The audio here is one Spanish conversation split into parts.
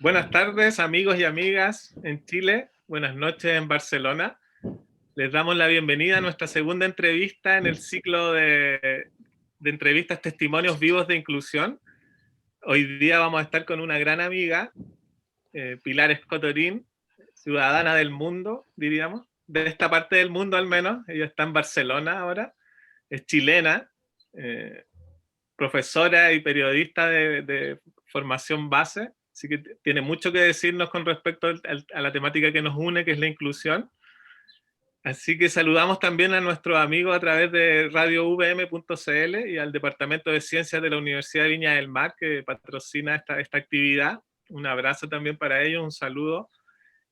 Buenas tardes, amigos y amigas en Chile. Buenas noches en Barcelona. Les damos la bienvenida a nuestra segunda entrevista en el ciclo de entrevistas Testimonios Vivos de Inclusión. Hoy día vamos a estar con una gran amiga, Pilar Escotorín, ciudadana del mundo, diríamos, de esta parte del mundo al menos. Ella está en Barcelona ahora, es chilena, profesora y periodista de formación base, así que tiene mucho que decirnos con respecto a la temática que nos une, que es la inclusión. Así que saludamos también a nuestros amigos a través de radiovm.cl y al Departamento de Ciencias de la Universidad de Viña del Mar, que patrocina esta actividad. Un abrazo también para ellos, un saludo.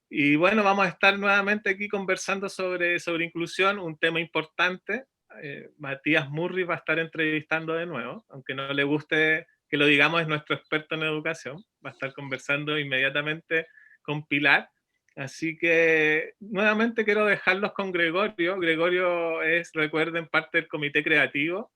Y bueno, vamos a estar nuevamente aquí conversando sobre inclusión, un tema importante. Matías Murri va a estar entrevistando de nuevo, aunque no le guste que lo digamos, es nuestro experto en educación. Va a estar conversando inmediatamente con Pilar. Así que nuevamente quiero dejarlos con Gregorio. Gregorio es, recuerden, parte del comité creativo.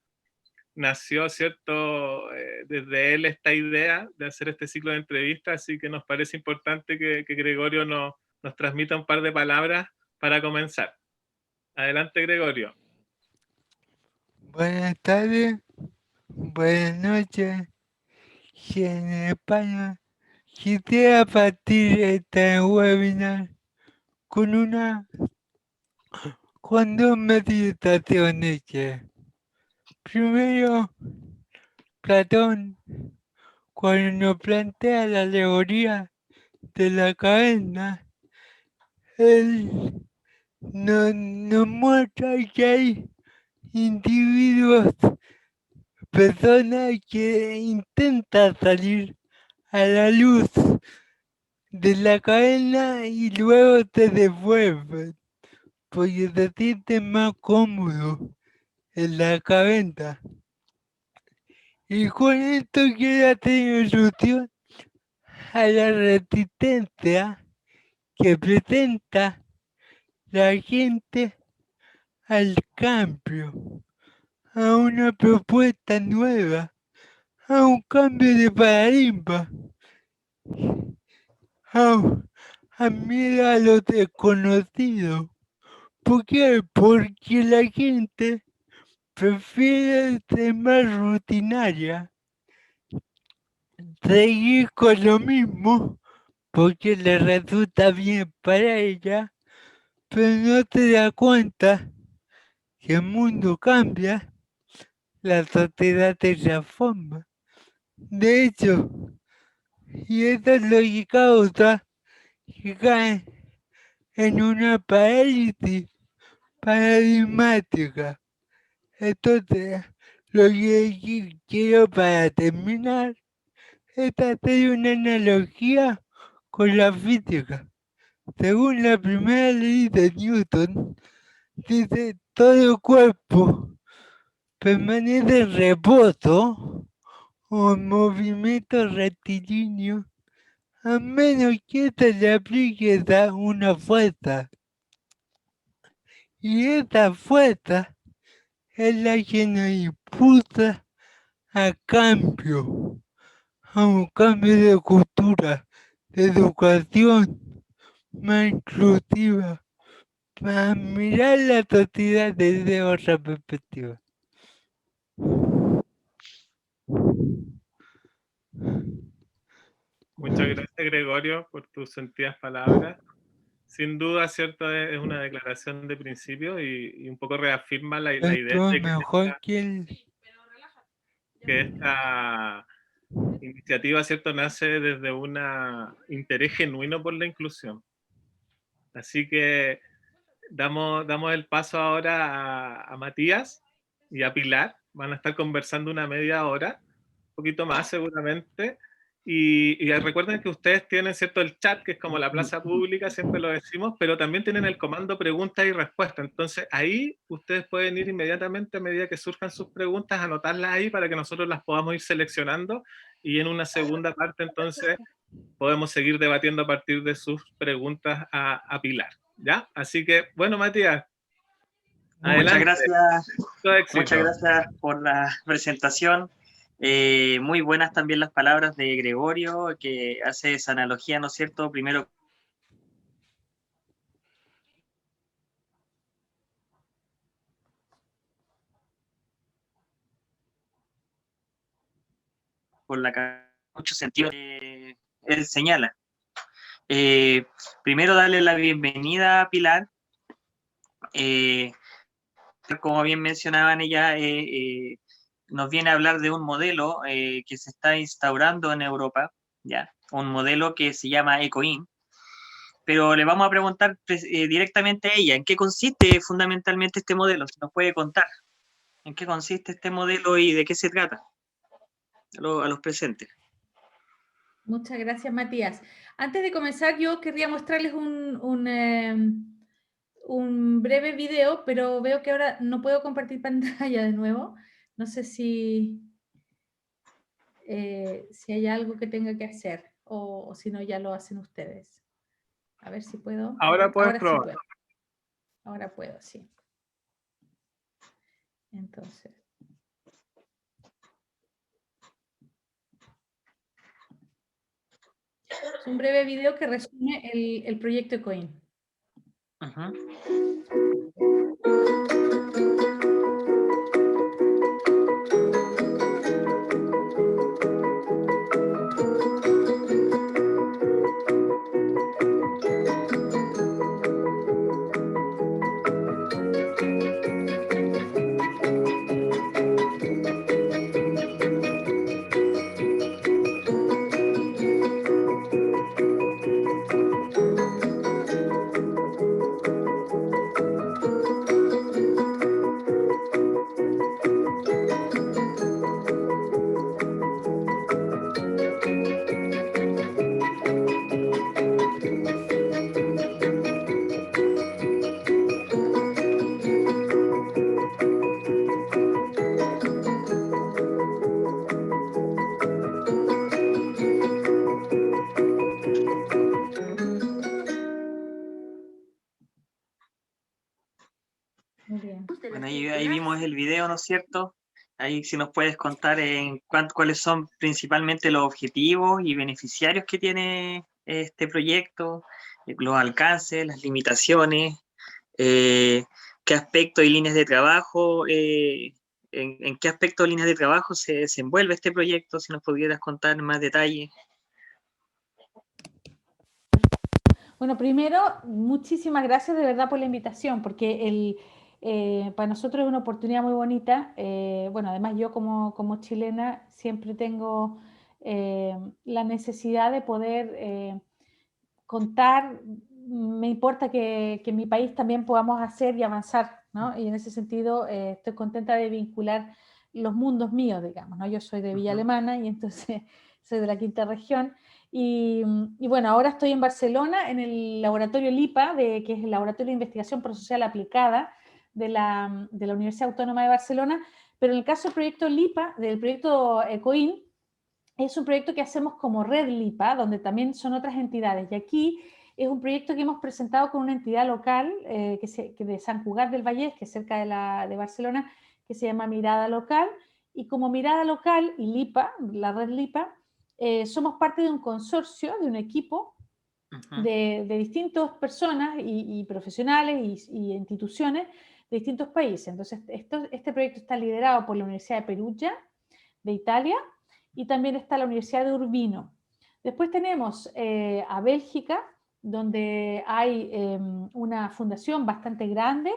Nació, ¿cierto?, desde él esta idea de hacer este ciclo de entrevistas, así que nos parece importante que Gregorio nos transmita un par de palabras para comenzar. Adelante, Gregorio. Buenas tardes, buenas noches. Si en España quisiera partir este webinar con dos meditaciones primero, Platón, cuando nos plantea la alegoría de la caverna, él nos muestra que hay individuos, personas que intentan salir a la luz de la caverna y luego se devuelven porque se sienten más cómodos en la caverna. Y con esto quiero hacer ilusión a la resistencia que presenta la gente al cambio, a una propuesta nueva, a un cambio de paradigma, a miedo a lo desconocido. ¿Por qué? Porque la gente prefiere ser más rutinaria, seguir con lo mismo, porque le resulta bien para ella, pero no se da cuenta que el mundo cambia, la sociedad se transforma. De hecho, y eso es lo que causa que caen en una parálisis paradigmática. Entonces, lo que quiero para terminar es hacer una analogía con la física. Según la primera ley de Newton, dice todo cuerpo permanece en reposo o en movimiento rectilíneo a menos que se le aplique una fuerza. Y esa fuerza es la que nos impulsa a cambio, a un cambio de cultura, de educación más inclusiva, para mirar la sociedad desde otra perspectiva. Muchas gracias, Gregorio, por tus sentidas palabras. Sin duda, ¿cierto? Es una declaración de principio y un poco reafirma la idea Esto es de mejor que que esta iniciativa, ¿cierto?, nace desde un interés genuino por la inclusión. Así que damos el paso ahora a Matías y a Pilar. Van a estar conversando una media hora, un poquito más seguramente. Y recuerden que ustedes tienen, ¿cierto?, el chat, que es como la plaza pública, siempre lo decimos, pero también tienen el comando preguntas y respuestas. Entonces ahí ustedes pueden ir inmediatamente a medida que surjan sus preguntas, anotarlas ahí para que nosotros las podamos ir seleccionando y en una segunda parte entonces podemos seguir debatiendo a partir de sus preguntas a Pilar. ¿Ya? Así que, bueno, Matías, Muchas adelante. gracias, Todo éxito. muchas gracias por la presentación. Muy buenas también las palabras de Gregorio, que hace esa analogía, ¿no es cierto? Primero con mucho sentido que él señala. Primero darle la bienvenida a Pilar. Como bien mencionaban ella, nos viene a hablar de un modelo que se está instaurando en Europa, ¿ya? Un modelo que se llama ECOIN, pero le vamos a preguntar directamente a ella, ¿en qué consiste fundamentalmente este modelo? Si nos puede contar, ¿en qué consiste este modelo y de qué se trata a los presentes? Muchas gracias, Matías. Antes de comenzar, yo querría mostrarles un breve video, pero veo que ahora no puedo compartir pantalla de nuevo. No sé si hay algo que tenga que hacer o si no ya lo hacen ustedes. A ver si puedo. Ahora puedes Ahora sí probar. puedo. Ahora puedo, sí. Entonces. Es un breve video que resume el proyecto ECOIN. Bueno, ahí vimos el video, ¿no es cierto? Ahí si nos puedes contar cuáles son principalmente los objetivos y beneficiarios que tiene este proyecto, los alcances, las limitaciones, qué aspectos y líneas de trabajo, en qué aspectos o líneas de trabajo se desenvuelve este proyecto, si nos pudieras contar más detalles. Bueno, primero, muchísimas gracias de verdad por la invitación, porque para nosotros es una oportunidad muy bonita. Bueno, además yo como chilena siempre tengo la necesidad de poder contar, me importa que en mi país también podamos hacer y avanzar, ¿no? Y en ese sentido estoy contenta de vincular los mundos míos, digamos, ¿no? Yo soy de Villa Alemana y entonces soy de la quinta región. Y bueno, ahora estoy en Barcelona en el laboratorio LIPA, que es el Laboratorio de Investigación Prosocial Aplicada de la Universidad Autónoma de Barcelona, pero en el caso del proyecto LIPA, del proyecto ECOIN, es un proyecto que hacemos como Red LIPA, donde también son otras entidades. Y aquí es un proyecto que hemos presentado con una entidad local que de Sant Cugat del Vallès, que es cerca de Barcelona, que se llama Mirada Local. Y como Mirada Local y LIPA, la Red LIPA, somos parte de un consorcio, de un equipo de distintas personas y profesionales y instituciones de distintos países. Entonces, este proyecto está liderado por la Universidad de Perugia, de Italia, y también está la Universidad de Urbino. Después tenemos a Bélgica, donde hay una fundación bastante grande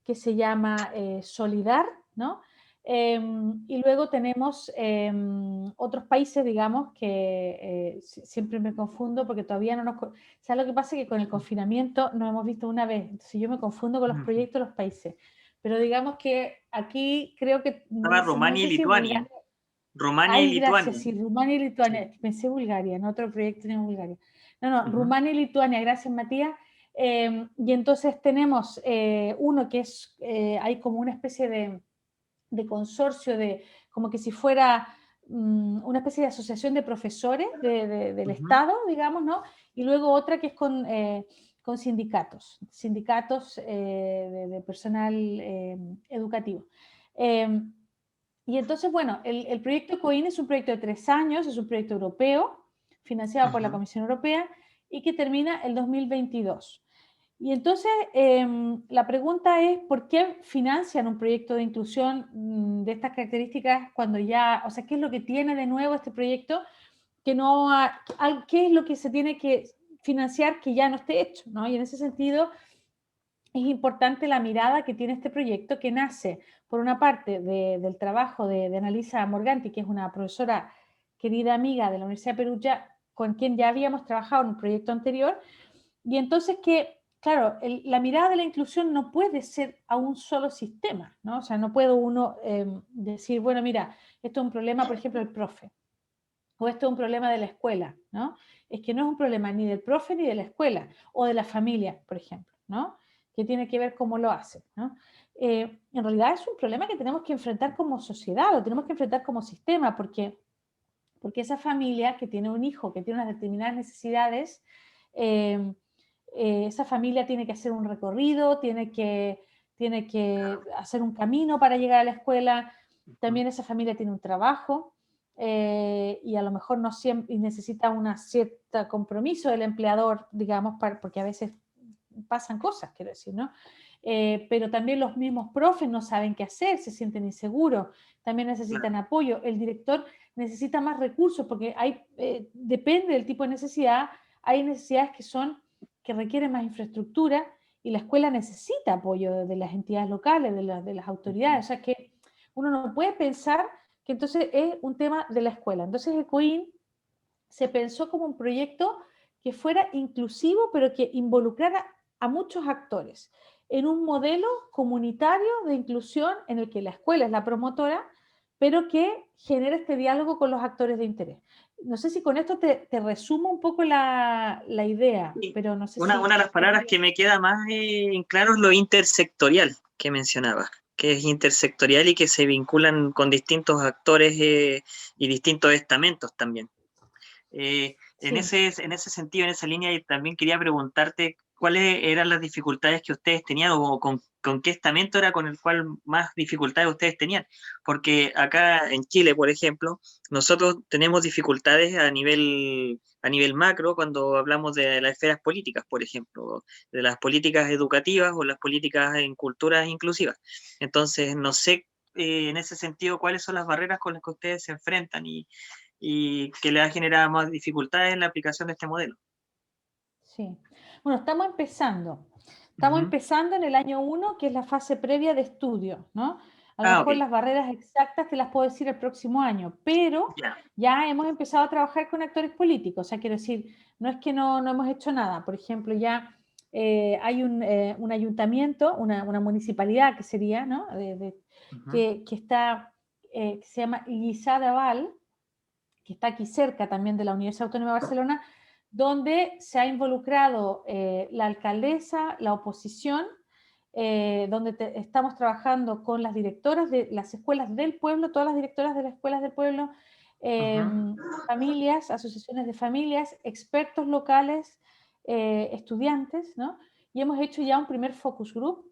que se llama Solidar, ¿no? Y luego tenemos otros países, digamos, que siempre me confundo porque todavía no nos... ¿Sabes lo que pasa? Que con el confinamiento nos hemos visto una vez, entonces yo me confundo con los proyectos de los países. Pero digamos que aquí creo que... Estaba Rumania y Lituania. Rumania Ay, y Lituania. gracias, sí, Rumania y Lituania. Sí. Pensé Bulgaria, en otro proyecto tenemos Bulgaria. No, Rumania y Lituania, gracias Matías. Y entonces tenemos uno que es, hay como una especie de consorcio, como que si fuera una especie de asociación de profesores del Estado, digamos, ¿no? Y luego otra que es con sindicatos de personal educativo. Y entonces, bueno, el proyecto ECOIN es un proyecto de 3 años, es un proyecto europeo, financiado por la Comisión Europea, y que termina el 2022. Y entonces, la pregunta es, ¿por qué financian un proyecto de inclusión de estas características cuando ya, o sea, qué es lo que tiene de nuevo este proyecto que no, qué es lo que se tiene que financiar que ya no esté hecho, ¿no? Y en ese sentido es importante la mirada que tiene este proyecto que nace, por una parte, del trabajo de Annalisa Morganti, que es una profesora querida amiga de la Universidad de Perugia, con quien ya habíamos trabajado en un proyecto anterior, y entonces que, claro, la mirada de la inclusión no puede ser a un solo sistema, ¿no? O sea, no puede uno decir, bueno, mira, esto es un problema, por ejemplo, del profe, o esto es un problema de la escuela, ¿no? Es que no es un problema ni del profe ni de la escuela, o de la familia, por ejemplo, ¿no? Que tiene que ver cómo lo hace, ¿no? En realidad es un problema que tenemos que enfrentar como sociedad, lo tenemos que enfrentar como sistema, porque esa familia que tiene un hijo que tiene unas determinadas necesidades, esa familia tiene que hacer un recorrido, tiene que hacer un camino para llegar a la escuela, también esa familia tiene un trabajo y a lo mejor no siempre necesita un cierto compromiso del empleador, digamos, porque a veces pasan cosas, quiero decir, ¿no? Pero también los mismos profes no saben qué hacer, se sienten inseguros, también necesitan apoyo, el director necesita más recursos porque depende del tipo de necesidad, hay necesidades que requieren más infraestructura y la escuela necesita apoyo de las entidades locales, de las autoridades, o sea que uno no puede pensar que entonces es un tema de la escuela. Entonces ECOIN se pensó como un proyecto que fuera inclusivo, pero que involucrara a muchos actores en un modelo comunitario de inclusión en el que la escuela es la promotora, pero que genera este diálogo con los actores de interés. No sé si con esto te resumo un poco la idea, Sí. pero no sé Una de las palabras que me queda más en claro es lo intersectorial que mencionaba, que es intersectorial y que se vinculan con distintos actores y distintos estamentos también. En ese sentido, en esa línea, también quería preguntarte cuáles eran las dificultades que ustedes tenían o con qué estamento era con el cual más dificultades ustedes tenían. Porque acá en Chile, por ejemplo, nosotros tenemos dificultades a nivel macro cuando hablamos de las esferas políticas, por ejemplo, de las políticas educativas o las políticas en culturas inclusivas. Entonces, no sé en ese sentido cuáles son las barreras con las que ustedes se enfrentan y que le ha generado más dificultades en la aplicación de este modelo. Sí. Bueno, estamos empezando. Estamos empezando en el año 1, que es la fase previa de estudio, ¿no? A lo mejor las barreras exactas te las puedo decir el próximo año, pero ya hemos empezado a trabajar con actores políticos. O sea, quiero decir, no es que no hemos hecho nada. Por ejemplo, ya hay un ayuntamiento, una municipalidad que sería, ¿no? Que está, que se llama Lliçà que está aquí cerca también de la Universidad Autónoma de Barcelona, donde se ha involucrado la alcaldesa, la oposición, donde estamos trabajando con las directoras de las escuelas del pueblo, todas las directoras de las escuelas del pueblo, familias, asociaciones de familias, expertos locales, estudiantes, ¿no? Y hemos hecho ya un primer focus group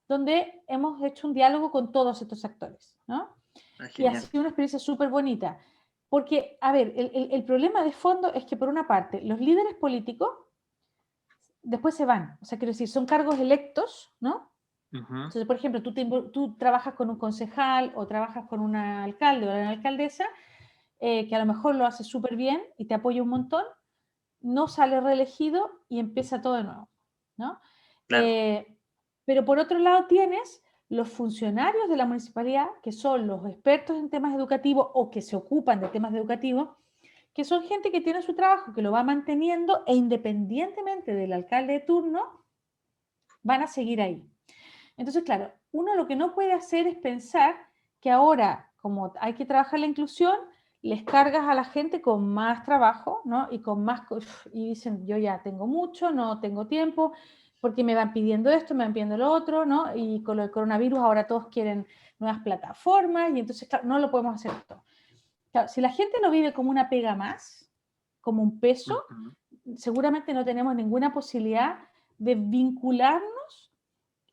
donde hemos hecho un diálogo con todos estos actores, ¿no? Y ha sido una experiencia súper bonita. Porque, a ver, el problema de fondo es que, por una parte, los líderes políticos después se van. O sea, quiero decir, son cargos electos, ¿no? Entonces, por ejemplo, tú trabajas con un concejal o trabajas con un alcalde o una alcaldesa que a lo mejor lo hace súper bien y te apoya un montón, no sale reelegido y empieza todo de nuevo, ¿no? Claro. Pero por otro lado tienes los funcionarios de la municipalidad, que son los expertos en temas educativos o que se ocupan de temas educativos, que son gente que tiene su trabajo, que lo va manteniendo e independientemente del alcalde de turno, van a seguir ahí. Entonces, claro, uno lo que no puede hacer es pensar que ahora, como hay que trabajar la inclusión, les cargas a la gente con más trabajo, ¿no? Y con más, y dicen, yo ya tengo mucho, no tengo tiempo, porque me van pidiendo esto, me van pidiendo lo otro, ¿no? Y con lo del coronavirus ahora todos quieren nuevas plataformas y entonces, claro, no lo podemos hacer esto. Claro, si la gente lo vive como una pega más, como un peso, seguramente no tenemos ninguna posibilidad de vincularnos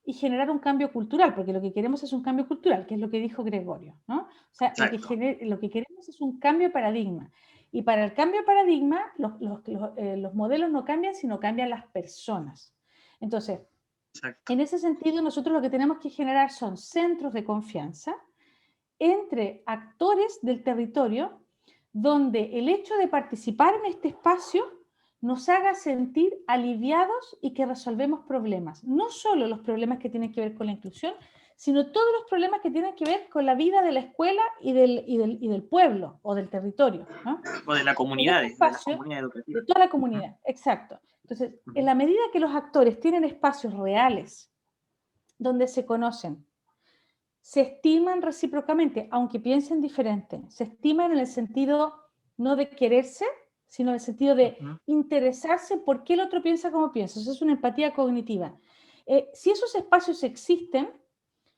y generar un cambio cultural, porque lo que queremos es un cambio cultural, que es lo que dijo Gregorio, ¿no? O sea, Exacto. lo que queremos es un cambio de paradigma. Y para el cambio de paradigma, los modelos no cambian, sino cambian las personas. Entonces, Exacto. en ese sentido, nosotros lo que tenemos que generar son centros de confianza entre actores del territorio, donde el hecho de participar en este espacio nos haga sentir aliviados y que resolvemos problemas. No solo los problemas que tienen que ver con la inclusión, sino todos los problemas que tienen que ver con la vida de la escuela y del pueblo o del territorio, ¿no? O de la comunidad, de la comunidad educativa. De toda la comunidad, exacto. Entonces, en la medida que los actores tienen espacios reales donde se conocen, se estiman recíprocamente, aunque piensen diferente, se estiman en el sentido no de quererse, sino en el sentido de interesarse por qué el otro piensa como piensa. Eso es una empatía cognitiva. Si esos espacios existen,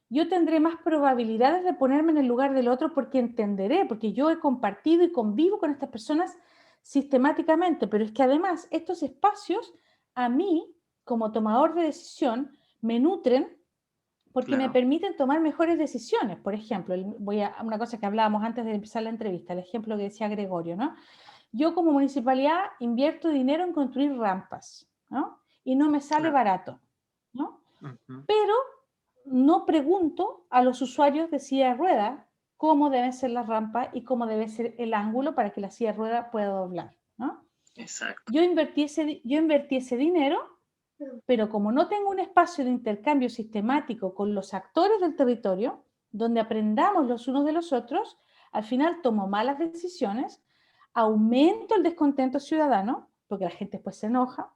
yo tendré más probabilidades de ponerme en el lugar del otro porque entenderé, porque yo he compartido y convivo con estas personas sistemáticamente, pero es que además estos espacios a mí, como tomador de decisión, me nutren porque me permiten tomar mejores decisiones. Por ejemplo, voy a una cosa que hablábamos antes de empezar la entrevista, el ejemplo que decía Gregorio, ¿no? Yo como municipalidad invierto dinero en construir rampas, ¿no? Y no me sale barato, ¿no? Pero no pregunto a los usuarios de silla de ruedas cómo deben ser las rampas y cómo debe ser el ángulo para que la silla de ruedas pueda doblar, ¿no? Exacto. Yo invertí ese dinero, pero como no tengo un espacio de intercambio sistemático con los actores del territorio, donde aprendamos los unos de los otros, al final tomo malas decisiones, aumento el descontento ciudadano, porque la gente después se enoja,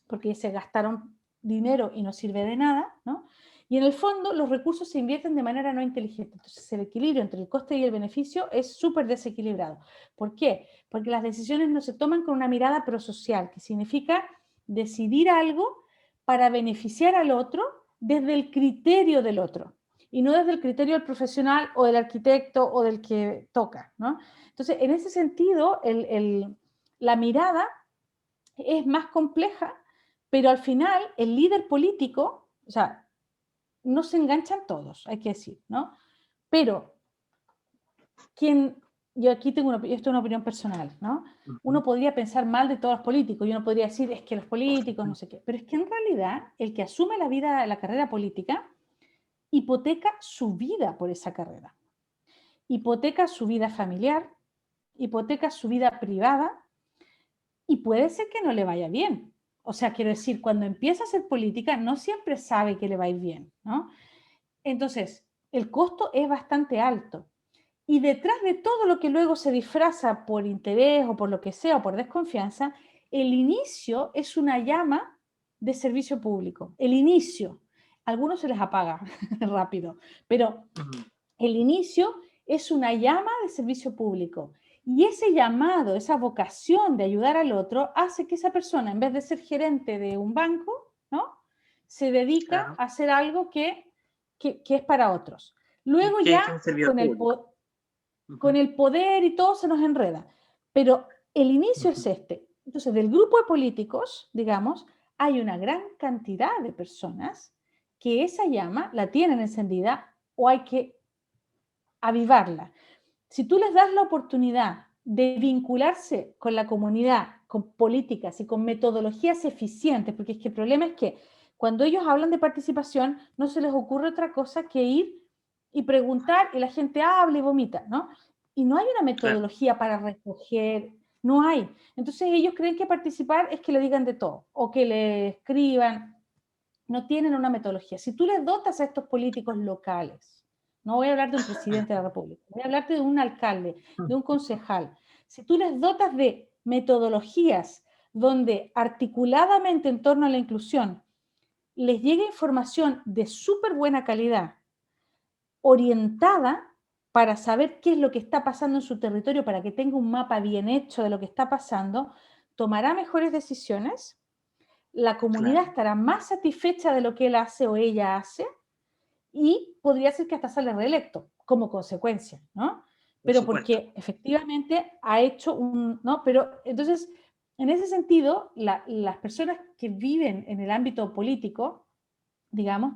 porque se gastaron dinero y no sirve de nada, ¿no? Y en el fondo los recursos se invierten de manera no inteligente. Entonces el equilibrio entre el coste y el beneficio es súper desequilibrado. ¿Por qué? Porque las decisiones no se toman con una mirada prosocial, que significa decidir algo para beneficiar al otro desde el criterio del otro y no desde el criterio del profesional o del arquitecto o del que toca, ¿no? Entonces, en ese sentido, la mirada es más compleja, pero al final el líder político, o sea, no se enganchan todos, hay que decir, ¿no? Pero yo aquí tengo esto es una opinión personal, ¿no? Uno podría pensar mal de todos los políticos y uno podría decir, es que los políticos, no sé qué, pero es que en realidad el que asume la carrera política hipoteca su vida por esa carrera, hipoteca su vida familiar, hipoteca su vida privada y puede ser que no le vaya bien. O sea, quiero decir, cuando empieza a hacer política no siempre sabe que le va a ir bien, ¿no? Entonces, el costo es bastante alto. Y detrás de todo lo que luego se disfraza por interés o por lo que sea o por desconfianza, el inicio es una llama de servicio público. El inicio. A algunos se les apaga rápido, pero el inicio es una llama de servicio público. Y ese llamado, esa vocación de ayudar al otro, hace que esa persona, en vez de ser gerente de un banco, ¿no? Se dedica a hacer algo que es para otros. Luego ya con el poder y todo se nos enreda. Pero el inicio es este. Entonces, del grupo de políticos, digamos, hay una gran cantidad de personas que esa llama la tienen encendida o hay que avivarla. Si tú les das la oportunidad de vincularse con la comunidad, con políticas y con metodologías eficientes, porque es que el problema es que cuando ellos hablan de participación, no se les ocurre otra cosa que ir y preguntar y la gente habla y vomita, ¿no? Y no hay una metodología para recoger, no hay. Entonces ellos creen que participar es que le digan de todo o que le escriban. No tienen una metodología. Si tú les dotas a estos políticos locales, no voy a hablar de un presidente de la República, voy a hablarte de un alcalde, de un concejal. Si tú les dotas de metodologías donde articuladamente en torno a la inclusión les llegue información de súper buena calidad, orientada para saber qué es lo que está pasando en su territorio, para que tenga un mapa bien hecho de lo que está pasando, tomará mejores decisiones, la comunidad estará más satisfecha de lo que él hace o ella hace, y podría ser que hasta sale reelecto como consecuencia, ¿no? Pero porque efectivamente ha hecho ¿no? Pero entonces, en ese sentido, las personas que viven en el ámbito político, digamos,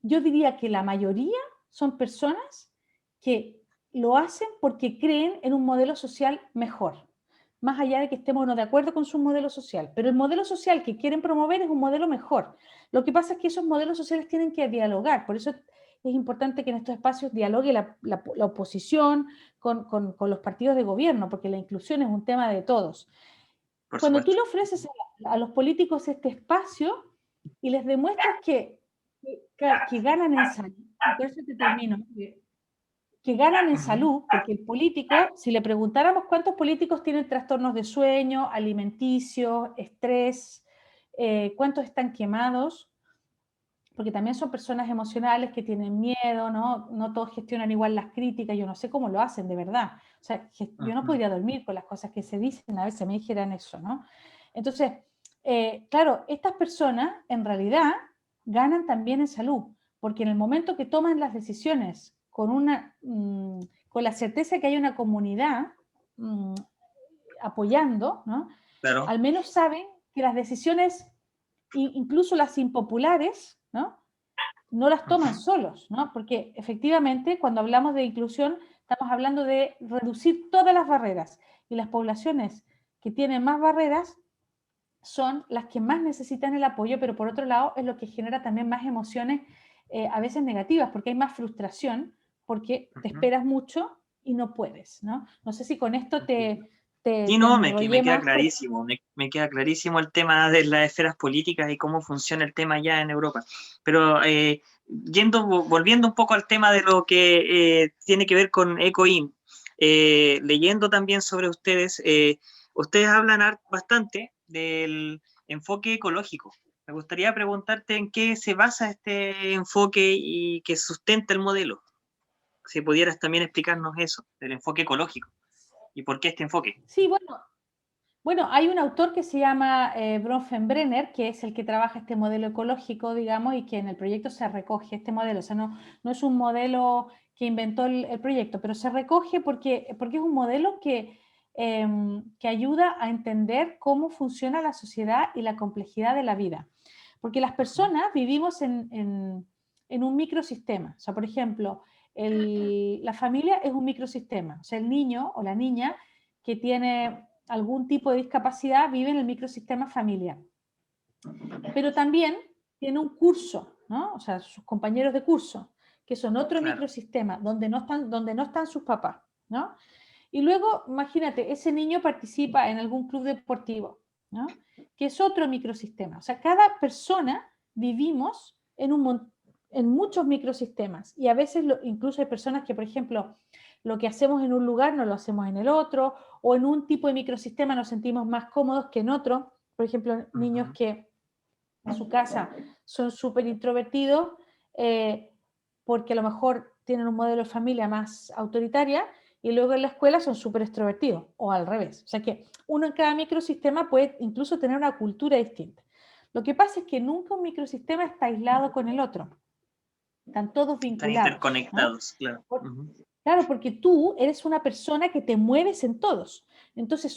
yo diría que la mayoría son personas que lo hacen porque creen en un modelo social mejor, más allá de que estemos o no de acuerdo con su modelo social. Pero el modelo social que quieren promover es un modelo mejor. Lo que pasa es que esos modelos sociales tienen que dialogar, por eso es importante que en estos espacios dialogue la oposición con los partidos de gobierno, porque la inclusión es un tema de todos. Por Cuando tú supuesto. le ofreces a los políticos este espacio y les demuestras que ganan en salud, y por eso te termino, que ganan en salud, porque el político, si le preguntáramos cuántos políticos tienen trastornos de sueño, alimenticios, estrés, cuántos están quemados, porque también son personas emocionales que tienen miedo, ¿no? No todos gestionan igual las críticas, yo no sé cómo lo hacen, de verdad. O sea, yo no podría dormir con las cosas que se dicen, a veces me dijeran eso, ¿no? Entonces, claro, estas personas en realidad ganan también en salud, porque en el momento que toman las decisiones con la certeza que hay una comunidad apoyando, ¿no? Claro. Al menos saben que las decisiones, incluso las impopulares, ¿no? No las toman solos, ¿no? Porque efectivamente cuando hablamos de inclusión estamos hablando de reducir todas las barreras y las poblaciones que tienen más barreras son las que más necesitan el apoyo, pero por otro lado es lo que genera también más emociones a veces negativas, porque hay más frustración, porque te esperas mucho y no puedes, ¿no? No sé si con esto te Sí, no, me enrollé queda más. clarísimo, me queda clarísimo el tema de las esferas políticas y cómo funciona el tema ya en Europa. Pero volviendo un poco al tema de lo que tiene que ver con ECOIN, leyendo también sobre ustedes, ustedes hablan bastante del enfoque ecológico. Me gustaría preguntarte en qué se basa este enfoque y que sustenta el modelo. Si pudieras también explicarnos eso, del enfoque ecológico y por qué este enfoque. Sí, bueno, hay un autor que se llama Bronfenbrenner, que es el que trabaja este modelo ecológico, digamos, y que en el proyecto se recoge este modelo. O sea, no es un modelo que inventó el proyecto, pero se recoge porque es un modelo que ayuda a entender cómo funciona la sociedad y la complejidad de la vida. Porque las personas vivimos en un microsistema. O sea, por ejemplo, la familia es un microsistema. O sea, el niño o la niña que tiene algún tipo de discapacidad vive en el microsistema familiar. Pero también tiene un curso, ¿no? O sea, sus compañeros de curso, que son otro microsistema, donde no están sus papás, ¿no? Y luego, imagínate, ese niño participa en algún club deportivo, ¿no? Que es otro microsistema. O sea, cada persona vivimos en muchos microsistemas y a veces incluso hay personas que, por ejemplo, lo que hacemos en un lugar no lo hacemos en el otro, o en un tipo de microsistema nos sentimos más cómodos que en otro. Por ejemplo, niños que en su casa son súper introvertidos porque a lo mejor tienen un modelo de familia más autoritaria y luego en la escuela son súper extrovertidos, o al revés. O sea que uno en cada microsistema puede incluso tener una cultura distinta. Lo que pasa es que nunca un microsistema está aislado con el otro. Están todos vinculados. Están interconectados, ¿no? Claro. Claro, porque tú eres una persona que te mueves en todos. Entonces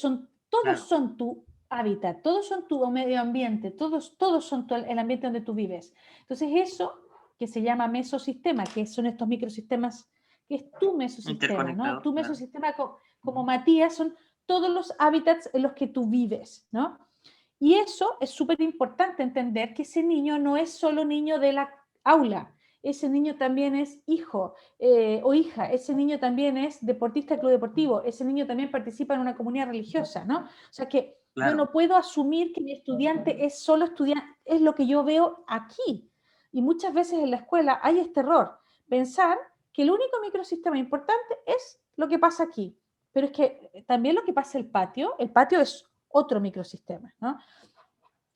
todos son tu hábitat, todos son tu medio ambiente, todos son el ambiente donde tú vives. Entonces eso que se llama mesosistema, que son estos microsistemas, que es tu mesosistema, ¿no? Tu mesosistema como Matías son todos los hábitats en los que tú vives, ¿no? Y eso es súper importante entender que ese niño no es solo niño de la aula, ese niño también es hijo o hija, ese niño también es deportista del club deportivo, ese niño también participa en una comunidad religiosa, ¿no? O sea que yo no puedo asumir que mi estudiante es solo estudiante, es lo que yo veo aquí. Y muchas veces en la escuela hay este error, pensar que el único microsistema importante es lo que pasa aquí. Pero es que también lo que pasa en el patio es otro microsistema, ¿no?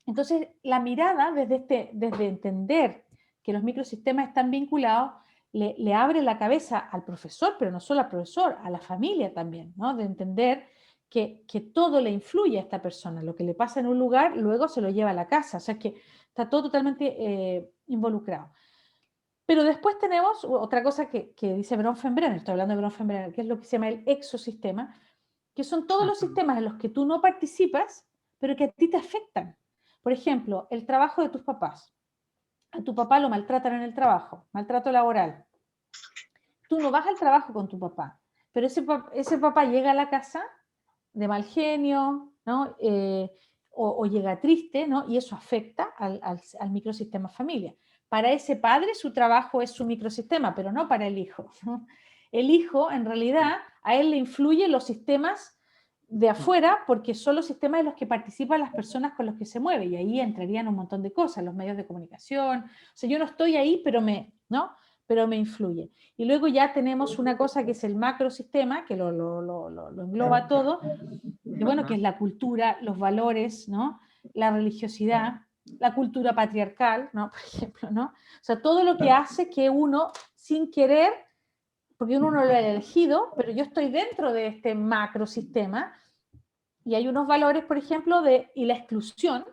Entonces, la mirada desde entender que los microsistemas están vinculados, le abre la cabeza al profesor, pero no solo al profesor, a la familia también, ¿no? De entender que todo le influye a esta persona. Lo que le pasa en un lugar, luego se lo lleva a la casa. O sea que está todo totalmente involucrado. Pero después tenemos otra cosa que dice Bronfenbrenner, estoy hablando de Bronfenbrenner, que es lo que se llama el exosistema, que son todos los sistemas en los que tú no participas, pero que a ti te afectan. Por ejemplo, el trabajo de tus papás, a tu papá lo maltratan en el trabajo, maltrato laboral. Tú no vas al trabajo con tu papá, pero ese papá llega a la casa de mal genio, ¿no? O llega triste, ¿no? Y eso afecta al microsistema familia. Para ese padre su trabajo es su microsistema, pero no para el hijo, ¿no? El hijo, en realidad, a él le influyen los sistemas de afuera, porque son los sistemas en los que participan las personas con los que se mueve, y ahí entrarían un montón de cosas, los medios de comunicación. O sea, yo no estoy ahí, ¿no? Pero me influye. Y luego ya tenemos una cosa que es el macrosistema, que lo engloba todo, que, bueno, que es la cultura, los valores, ¿no? La religiosidad, la cultura patriarcal, ¿no? Por ejemplo, ¿no? O sea, todo lo que hace que uno, sin querer, porque uno no lo ha elegido, pero yo estoy dentro de este macrosistema, y hay unos valores, por ejemplo, y la exclusión,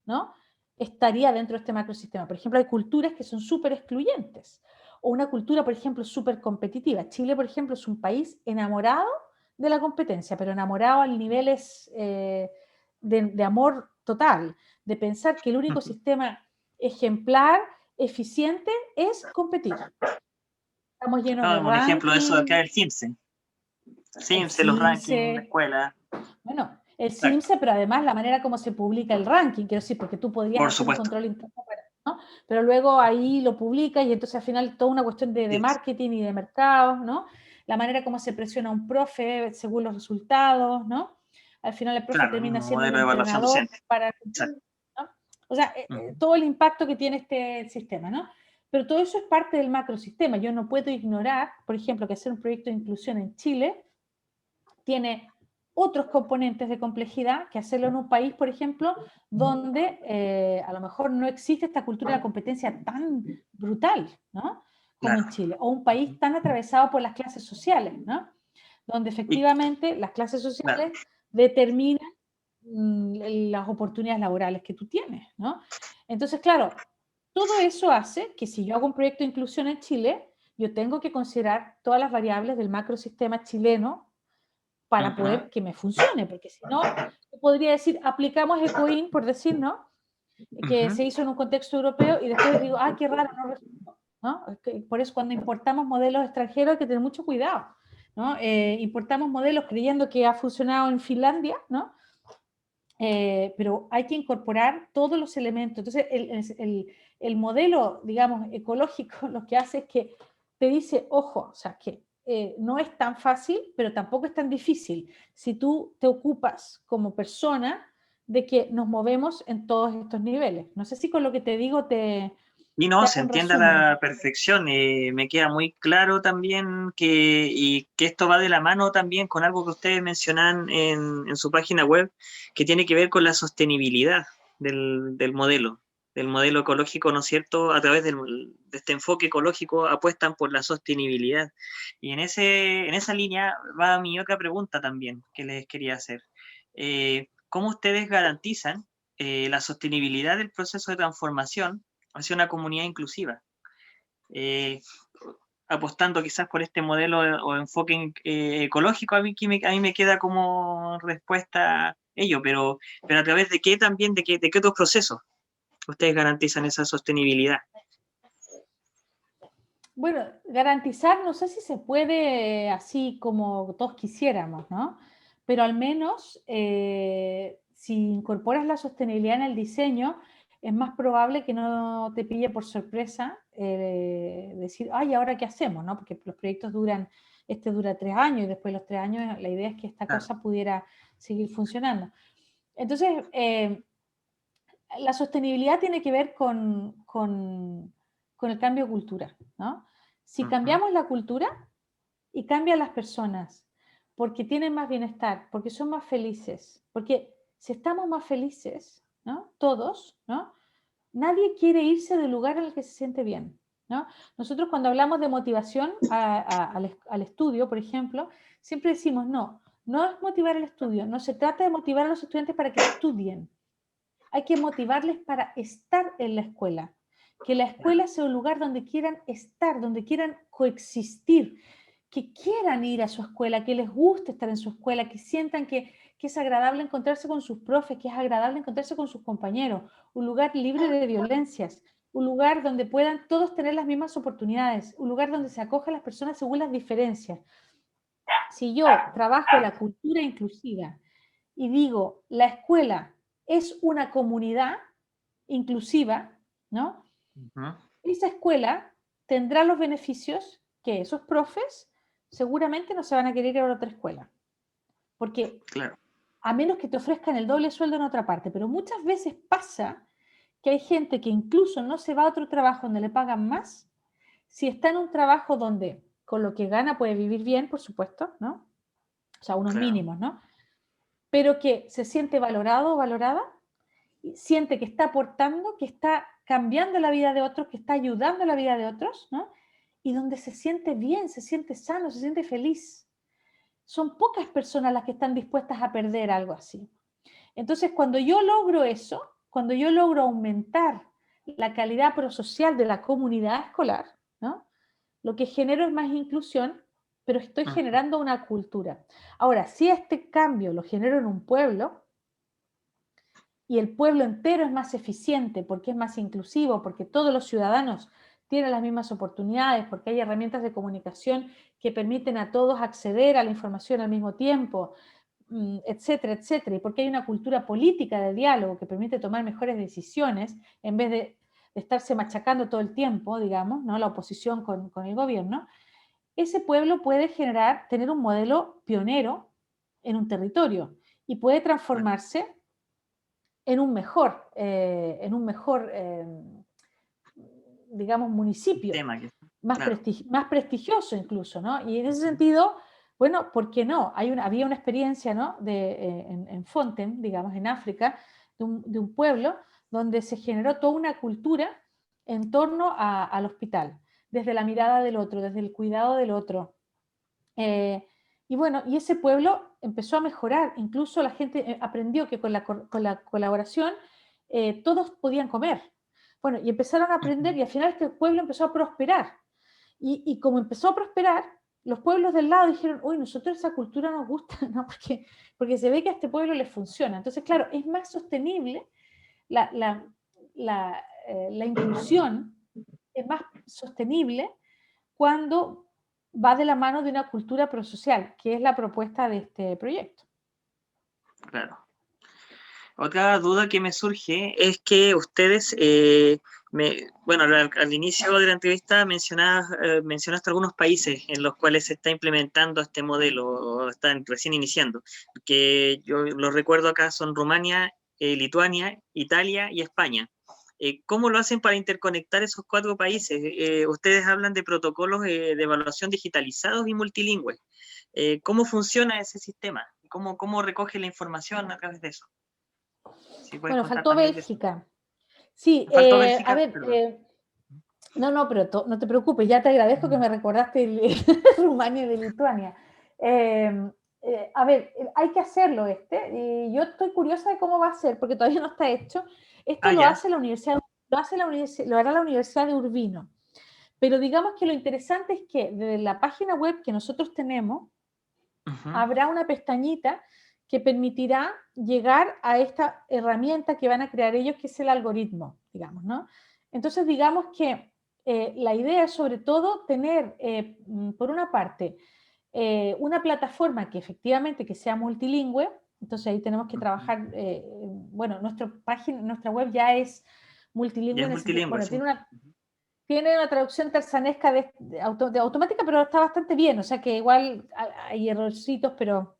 ¿no? Estaría dentro de este macrosistema. Por ejemplo, hay culturas que son súper excluyentes, o una cultura, por ejemplo, súper competitiva. Chile, por ejemplo, es un país enamorado de la competencia, pero enamorado a niveles de amor total, de pensar que el único sistema ejemplar, eficiente, es competir. Estamos llenos de Un ejemplo de eso de acá rankings. es el CIMSE, los rankings en la escuela. Bueno, el CIMSE, pero además la manera como se publica el ranking, quiero decir, porque tú podrías Por hacer supuesto. un control interno, ¿no? Pero luego ahí lo publicas y entonces al final toda una cuestión de marketing y de mercado, ¿no? La manera como se presiona a un profe según los resultados, ¿no? Al final el profe Claro, termina un siendo un modelo de evaluación entrenador docente. para... Exacto. ¿no? O sea, todo el impacto que tiene este sistema, ¿no? Pero todo eso es parte del macrosistema. Yo no puedo ignorar, por ejemplo, que hacer un proyecto de inclusión en Chile tiene otros componentes de complejidad que hacerlo en un país, por ejemplo, donde a lo mejor no existe esta cultura de la competencia tan brutal, ¿no? Como Claro. en Chile, o un país tan atravesado por las clases sociales, ¿no? Donde efectivamente las clases sociales determinan las oportunidades laborales que tú tienes, ¿no? Entonces, claro, todo eso hace que si yo hago un proyecto de inclusión en Chile, yo tengo que considerar todas las variables del macrosistema chileno para poder que me funcione, porque si no, yo podría decir, aplicamos ECOIN, por decir, ¿no? Que se hizo en un contexto europeo y después digo, ah, qué raro, no resultó, ¿no? Por eso cuando importamos modelos extranjeros hay que tener mucho cuidado, ¿no? Importamos modelos creyendo que ha funcionado en Finlandia, ¿no? Pero hay que incorporar todos los elementos. Entonces, el modelo, digamos, ecológico, lo que hace es que te dice, ojo, o sea, que no es tan fácil, pero tampoco es tan difícil. Si tú te ocupas como persona de que nos movemos en todos estos niveles. No sé si con lo que te digo Y no, te se hago un entiende a resumen. la perfección. Me queda muy claro también que esto va de la mano también con algo que ustedes mencionan en su página web, que tiene que ver con la sostenibilidad del modelo ecológico, ¿no es cierto? A través de este enfoque ecológico apuestan por la sostenibilidad. Y en esa línea va mi otra pregunta también que les quería hacer. ¿Cómo ustedes garantizan la sostenibilidad del proceso de transformación hacia una comunidad inclusiva? Apostando quizás por este modelo o enfoque ecológico, a mí me queda como respuesta ello, pero a través de qué también, de qué otros procesos ustedes garantizan esa sostenibilidad. Bueno, garantizar, no sé si se puede así como todos quisiéramos, ¿no? Pero al menos si incorporas la sostenibilidad en el diseño, es más probable que no te pille por sorpresa decir, ay, ¿ahora qué hacemos? ¿No? Porque los proyectos dura 3 años y después de los 3 años la idea es que esta cosa pudiera seguir funcionando. Entonces, la sostenibilidad tiene que ver con el cambio de cultura, ¿no? Si cambiamos la cultura y cambian las personas porque tienen más bienestar, porque son más felices, porque si estamos más felices, ¿no? Todos, ¿no? Nadie quiere irse del lugar en el que se siente bien, ¿no? Nosotros cuando hablamos de motivación al estudio, por ejemplo, siempre decimos, no es motivar el estudio, no se trata de motivar a los estudiantes para que estudien, hay que motivarles para estar en la escuela, que la escuela sea un lugar donde quieran estar, donde quieran coexistir, que quieran ir a su escuela, que les guste estar en su escuela, que sientan que es agradable encontrarse con sus profes, que es agradable encontrarse con sus compañeros, un lugar libre de violencias, un lugar donde puedan todos tener las mismas oportunidades, un lugar donde se acojan las personas según las diferencias. Si yo trabajo la cultura inclusiva y digo, la escuela es una comunidad inclusiva, ¿no? Esa escuela tendrá los beneficios que esos profes seguramente no se van a querer ir a otra escuela. Porque Claro. a menos que te ofrezcan el doble sueldo en otra parte, pero muchas veces pasa que hay gente que incluso no se va a otro trabajo donde le pagan más, si está en un trabajo donde con lo que gana puede vivir bien, por supuesto, ¿no? O sea, unos Claro. mínimos, ¿no? Pero que se siente valorado o valorada, siente que está aportando, que está cambiando la vida de otros, que está ayudando a la vida de otros, ¿no? Y donde se siente bien, se siente sano, se siente feliz. Son pocas personas las que están dispuestas a perder algo así. Entonces, cuando yo logro eso, cuando yo logro aumentar la calidad prosocial de la comunidad escolar, ¿no? Lo que genero es más inclusión, pero estoy generando una cultura. Ahora, si este cambio lo genero en un pueblo, y el pueblo entero es más eficiente porque es más inclusivo, porque todos los ciudadanos tienen las mismas oportunidades, porque hay herramientas de comunicación que permiten a todos acceder a la información al mismo tiempo, etcétera, etcétera, y porque hay una cultura política de diálogo que permite tomar mejores decisiones en vez de estarse machacando todo el tiempo, digamos, ¿no? La oposición con el gobierno, ese pueblo puede tener un modelo pionero en un territorio y puede transformarse en un mejor, digamos, municipio, Tema que, más, claro. más prestigioso incluso, ¿no? Y en ese sentido, bueno, ¿por qué no? Había una experiencia, ¿no? En Fonten, digamos, en África, de un pueblo donde se generó toda una cultura en torno al hospital, desde la mirada del otro, desde el cuidado del otro. Y bueno, y ese pueblo empezó a mejorar, incluso la gente aprendió que con la colaboración todos podían comer. Bueno, y empezaron a aprender y al final este pueblo empezó a prosperar. Y como empezó a prosperar, los pueblos del lado dijeron, uy, nosotros esa cultura nos gusta, ¿no? Porque se ve que a este pueblo les funciona. Entonces, claro, es más sostenible la inclusión, es más sostenible cuando va de la mano de una cultura prosocial, que es la propuesta de este proyecto. Claro. Otra duda que me surge es que ustedes, bueno, al inicio de la entrevista mencionaste algunos países en los cuales se está implementando este modelo o están recién iniciando, que yo los recuerdo acá son Rumania, Lituania, Italia y España. ¿Cómo lo hacen para interconectar esos 4 países? Ustedes hablan de protocolos de evaluación digitalizados y multilingües. ¿Cómo funciona ese sistema? ¿Cómo recoge la información a través de eso? Si puedes Bueno, contar faltó también de eso. Bélgica. Sí, Faltó Bélgica, a ver, perdón. no, pero no te preocupes, ya te agradezco que me recordaste el Rumania y de Lituania. A ver, hay que hacerlo y yo estoy curiosa de cómo va a ser, porque todavía no está hecho. Esto lo Ya. hace la universidad, lo hará la Universidad de Urbino. Pero digamos que lo interesante es que desde la página web que nosotros tenemos, habrá una pestañita que permitirá llegar a esta herramienta que van a crear ellos, que es el algoritmo, digamos, ¿no? Entonces, digamos que la idea es sobre todo tener, por una parte, una plataforma que efectivamente que sea multilingüe. Entonces ahí tenemos que trabajar, bueno, nuestra web ya es multilingüe, Ya es multilingüe, bueno, sí. tiene una traducción tersanesca de automática, pero está bastante bien, o sea que igual hay errorcitos, pero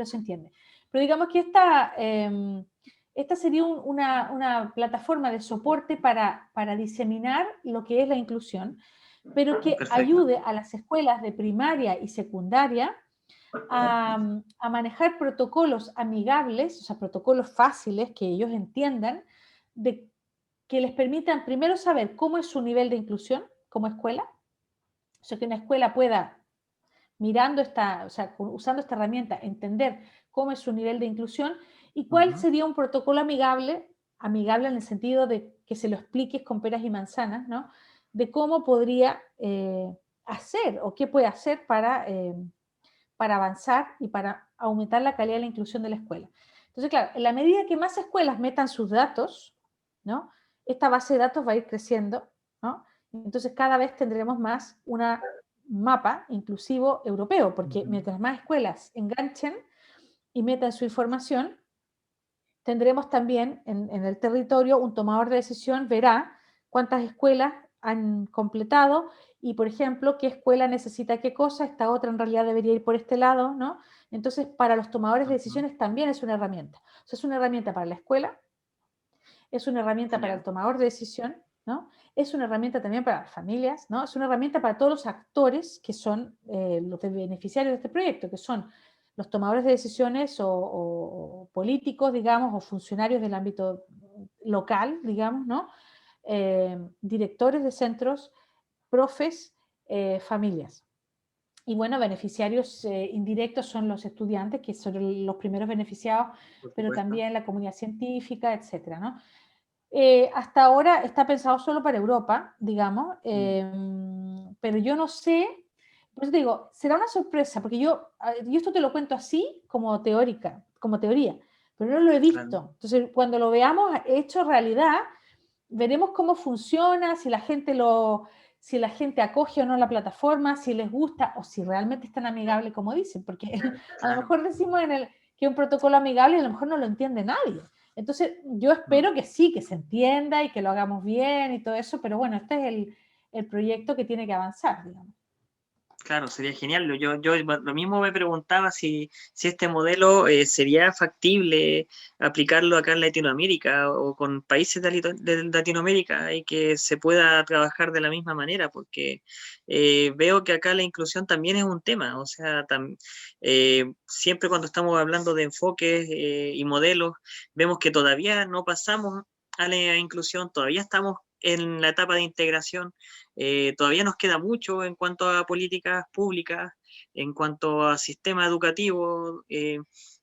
se entiende. Pero digamos que esta sería una plataforma de soporte para diseminar lo que es la inclusión, pero que Perfecto. ayude a las escuelas de primaria y secundaria a manejar protocolos amigables, o sea, protocolos fáciles que ellos entiendan, que les permitan primero saber cómo es su nivel de inclusión como escuela, o sea, que una escuela pueda, usando esta herramienta, entender cómo es su nivel de inclusión y cuál sería un protocolo amigable en el sentido de que se lo expliques con peras y manzanas, ¿no? De cómo podría hacer o qué puede hacer para avanzar y para aumentar la calidad de la inclusión de la escuela. Entonces, claro, en la medida que más escuelas metan sus datos, ¿no? esta base de datos va a ir creciendo, ¿no? Entonces cada vez tendremos más un mapa inclusivo europeo, porque mientras más escuelas enganchen y metan su información, tendremos también en el territorio un tomador de decisión, verá cuántas escuelas han completado y, por ejemplo, qué escuela necesita qué cosa, esta otra en realidad debería ir por este lado, ¿no? Entonces, para los tomadores de decisiones también es una herramienta. O sea, es una herramienta para la escuela, es una herramienta para el tomador de decisión, ¿no? Es una herramienta también para las familias, ¿no? Es una herramienta para todos los actores que son los beneficiarios de este proyecto, que son los tomadores de decisiones o políticos, digamos, o funcionarios del ámbito local, digamos, ¿no? Directores de centros, profes, familias. Y bueno, beneficiarios indirectos son los estudiantes, que son los primeros beneficiados, pero también la comunidad científica, etcétera, ¿no? Hasta ahora está pensado solo para Europa, digamos, pero yo no sé, por eso te digo, será una sorpresa, porque yo esto te lo cuento así como teórica, como teoría, pero no lo he visto. Claro. Entonces, cuando lo veamos hecho realidad, veremos cómo funciona, si la gente acoge o no la plataforma, si les gusta o si realmente es tan amigable como dicen, porque a lo mejor decimos que es un protocolo amigable y a lo mejor no lo entiende nadie. Entonces, yo espero que sí, que se entienda y que lo hagamos bien y todo eso, pero bueno, este es el proyecto que tiene que avanzar, digamos. Claro, sería genial. Yo lo mismo me preguntaba si este modelo sería factible aplicarlo acá en Latinoamérica o con países de Latinoamérica y que se pueda trabajar de la misma manera, porque veo que acá la inclusión también es un tema. O sea, siempre cuando estamos hablando de enfoques y modelos, vemos que todavía no pasamos a la inclusión, todavía estamos en la etapa de integración. Todavía nos queda mucho en cuanto a políticas públicas, en cuanto a sistema educativo.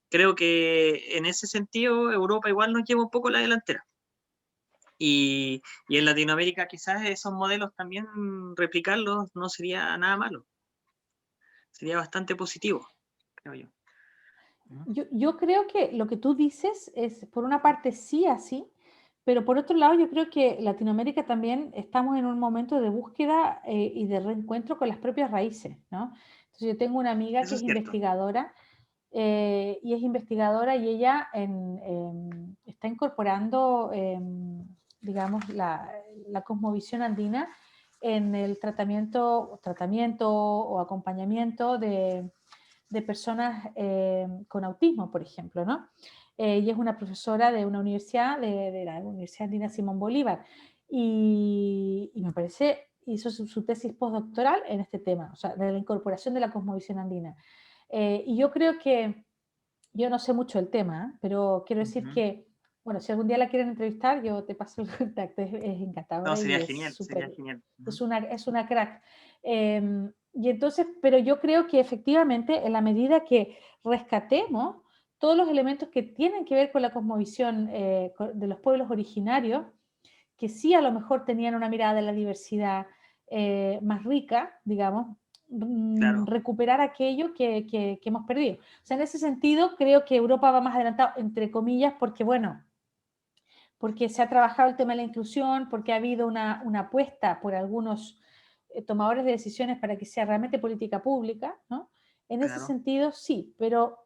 Creo que en ese sentido Europa igual nos lleva un poco la delantera. Y en Latinoamérica quizás esos modelos también replicarlos no sería nada malo. Sería bastante positivo, creo yo. Yo creo que lo que tú dices es, por una parte, sí, así, pero por otro lado, yo creo que Latinoamérica también estamos en un momento de búsqueda y de reencuentro con las propias raíces, ¿no? Entonces, yo tengo una amiga Eso que es es cierto. investigadora y ella está incorporando, digamos, la cosmovisión andina en el tratamiento o acompañamiento de personas con autismo, por ejemplo, ¿no? Ella es una profesora de una universidad, de la Universidad Andina Simón Bolívar, y me parece, hizo su tesis postdoctoral en este tema, o sea, de la incorporación de la cosmovisión andina. Y yo creo que, yo no sé mucho del tema, pero quiero decir que, bueno, si algún día la quieren entrevistar, yo te paso el contacto, es No, encantadora y sería es genial, sería súper, genial. es una crack. Y entonces, pero yo creo que efectivamente, en la medida que rescatemos todos los elementos que tienen que ver con la cosmovisión de los pueblos originarios, que sí a lo mejor tenían una mirada de la diversidad más rica, digamos, Claro. recuperar aquello que hemos perdido. O sea, en ese sentido, creo que Europa va más adelantado, entre comillas, porque, bueno, porque se ha trabajado el tema de la inclusión, porque ha habido una apuesta por algunos tomadores de decisiones para que sea realmente política pública, ¿no? En ese Claro. sentido, sí, pero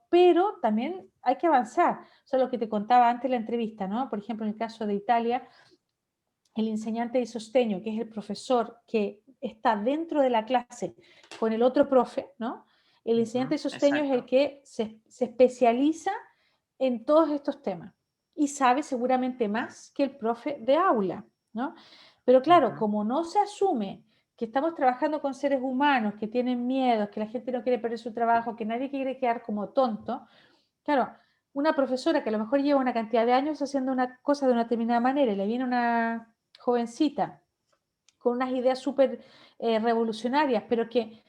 también hay que avanzar. O sea, lo que te contaba antes en la entrevista, ¿no? Por ejemplo, en el caso de Italia, el enseñante de sostegno, que es el profesor que está dentro de la clase con el otro profe, ¿no? El enseñante de sostegno es el que se especializa en todos estos temas y sabe seguramente más que el profe de aula, ¿no? Pero claro, como no se asume que estamos trabajando con seres humanos que tienen miedos, que la gente no quiere perder su trabajo, que nadie quiere quedar como tonto, claro, una profesora que a lo mejor lleva una cantidad de años haciendo una cosa de una determinada manera y le viene una jovencita con unas ideas súper revolucionarias, pero que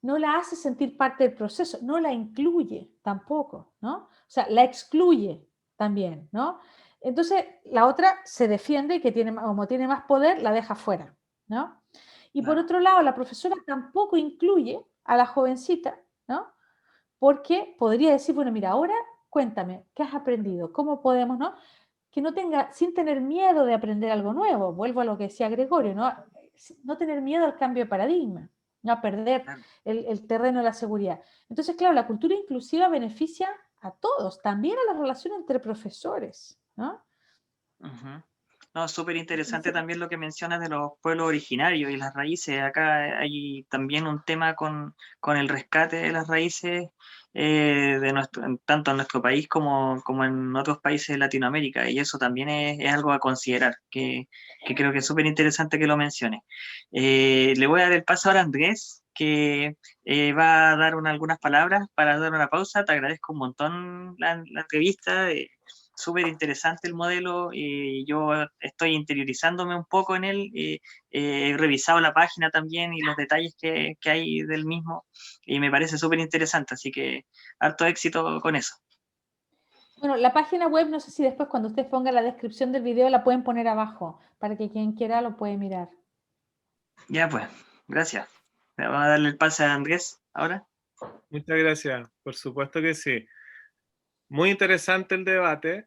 no la hace sentir parte del proceso, no la incluye tampoco, ¿no? O sea, la excluye también, ¿no? Entonces, la otra se defiende y que como tiene más poder, la deja fuera, ¿no? Y por otro lado, la profesora tampoco incluye a la jovencita, ¿no? Porque podría decir, bueno, mira, ahora cuéntame, ¿qué has aprendido? ¿Cómo podemos, no? sin tener miedo de aprender algo nuevo. Vuelvo a lo que decía Gregorio, ¿no? No tener miedo al cambio de paradigma, no a perder el terreno de la seguridad. Entonces, claro, la cultura inclusiva beneficia a todos, también a la relación entre profesores, ¿no? Ujú. No, súper interesante también lo que mencionas de los pueblos originarios y las raíces. Acá hay también un tema con el rescate de las raíces tanto en nuestro país como en otros países de Latinoamérica, y eso también es algo a considerar, que creo que es súper interesante que lo mencione. Le voy a dar el paso ahora a Andrés, que va a dar algunas palabras para dar una pausa. Te agradezco un montón la entrevista. Súper interesante el modelo, yo estoy interiorizándome un poco en él, he revisado la página también y los detalles que hay del mismo, y me parece súper interesante, así que harto éxito con eso. Bueno, la página web, no sé si después cuando ustedes pongan la descripción del video la pueden poner abajo, para que quien quiera lo puede mirar. Ya pues, gracias. Vamos a darle el pase a Andrés ahora. Muchas gracias, por supuesto que sí. Muy interesante el debate.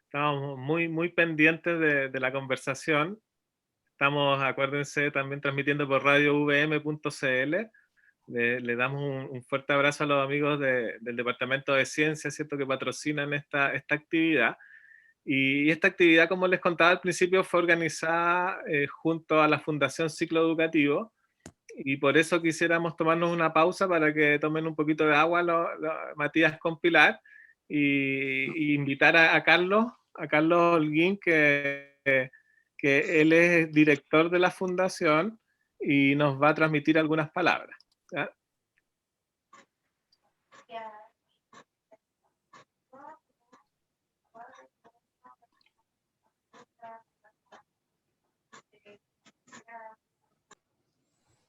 Estamos muy pendientes de la conversación. Estamos, acuérdense, también transmitiendo por radiovm.cl. Le damos un fuerte abrazo a los amigos del Departamento de Ciencias, ¿cierto?, que patrocinan esta actividad. Y esta actividad, como les contaba al principio, fue organizada junto a la Fundación Ciclo Educativo, y por eso quisiéramos tomarnos una pausa para que tomen un poquito de agua Matías con Pilar, y invitar a Carlos Holguín, que él es director de la fundación y nos va a transmitir algunas palabras. ¿Ya?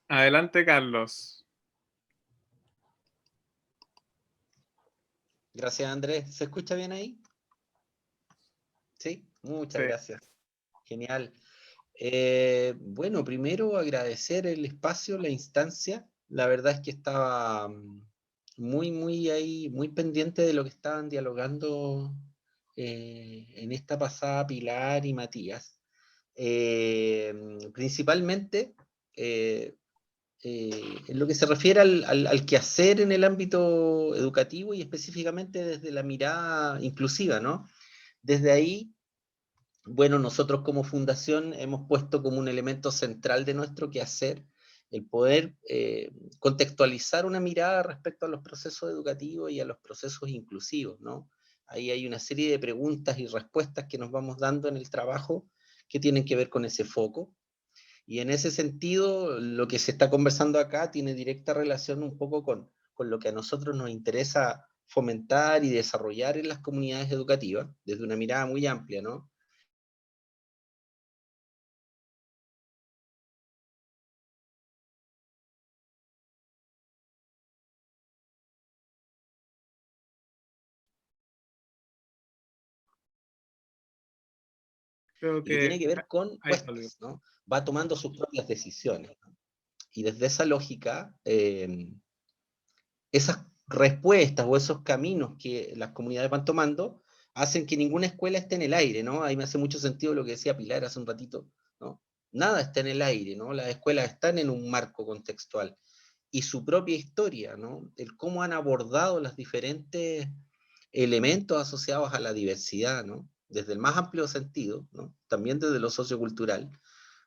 Adelante, Carlos. Gracias, Andrés. ¿Se escucha bien ahí? Sí, muchas gracias. Genial. Bueno, primero agradecer el espacio, la instancia. La verdad es que estaba muy pendiente de lo que estaban dialogando en esta pasada Pilar y Matías. Principalmente en lo que se refiere al quehacer en el ámbito educativo y específicamente desde la mirada inclusiva, ¿no? Desde ahí, bueno, nosotros como fundación hemos puesto como un elemento central de nuestro quehacer el poder contextualizar una mirada respecto a los procesos educativos y a los procesos inclusivos, ¿no? Ahí hay una serie de preguntas y respuestas que nos vamos dando en el trabajo que tienen que ver con ese foco. Y en ese sentido, lo que se está conversando acá tiene directa relación un poco con lo que a nosotros nos interesa fomentar y desarrollar en las comunidades educativas, desde una mirada muy amplia, ¿no? Creo Y que tiene que que ver con ahí respuestas, ¿no? Va tomando sus propias decisiones, ¿no? Y desde esa lógica, esas respuestas o esos caminos que las comunidades van tomando hacen que ninguna escuela esté en el aire, ¿no? Ahí me hace mucho sentido lo que decía Pilar hace un ratito, ¿no? Nada está en el aire, ¿no? Las escuelas están en un marco contextual y su propia historia, ¿no? El cómo han abordado los diferentes elementos asociados a la diversidad, ¿no? Desde el más amplio sentido, ¿no? También desde lo sociocultural,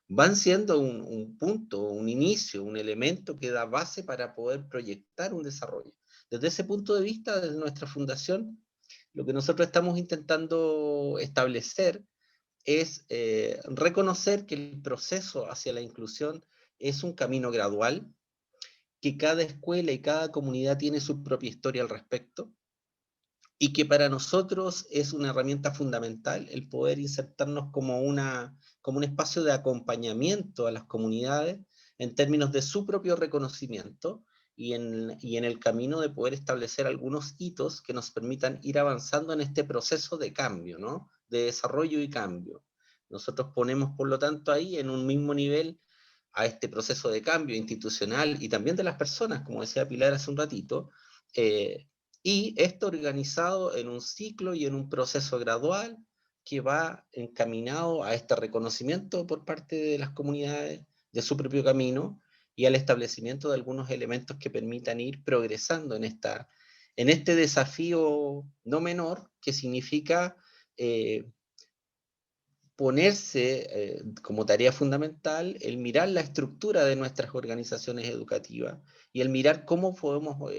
van siendo un punto, un inicio, un elemento que da base para poder proyectar un desarrollo. Desde ese punto de vista, desde nuestra fundación, lo que nosotros estamos intentando establecer es reconocer que el proceso hacia la inclusión es un camino gradual, que cada escuela y cada comunidad tiene su propia historia al respecto, y que para nosotros es una herramienta fundamental el poder insertarnos como un espacio de acompañamiento a las comunidades en términos de su propio reconocimiento y en el camino de poder establecer algunos hitos que nos permitan ir avanzando en este proceso de cambio, ¿no? De desarrollo y cambio. Nosotros ponemos, por lo tanto, ahí en un mismo nivel a este proceso de cambio institucional y también de las personas, como decía Pilar hace un ratito, y esto organizado en un ciclo y en un proceso gradual que va encaminado a este reconocimiento por parte de las comunidades de su propio camino y al establecimiento de algunos elementos que permitan ir progresando en este desafío no menor, que significa ponerse como tarea fundamental el mirar la estructura de nuestras organizaciones educativas y el mirar cómo podemos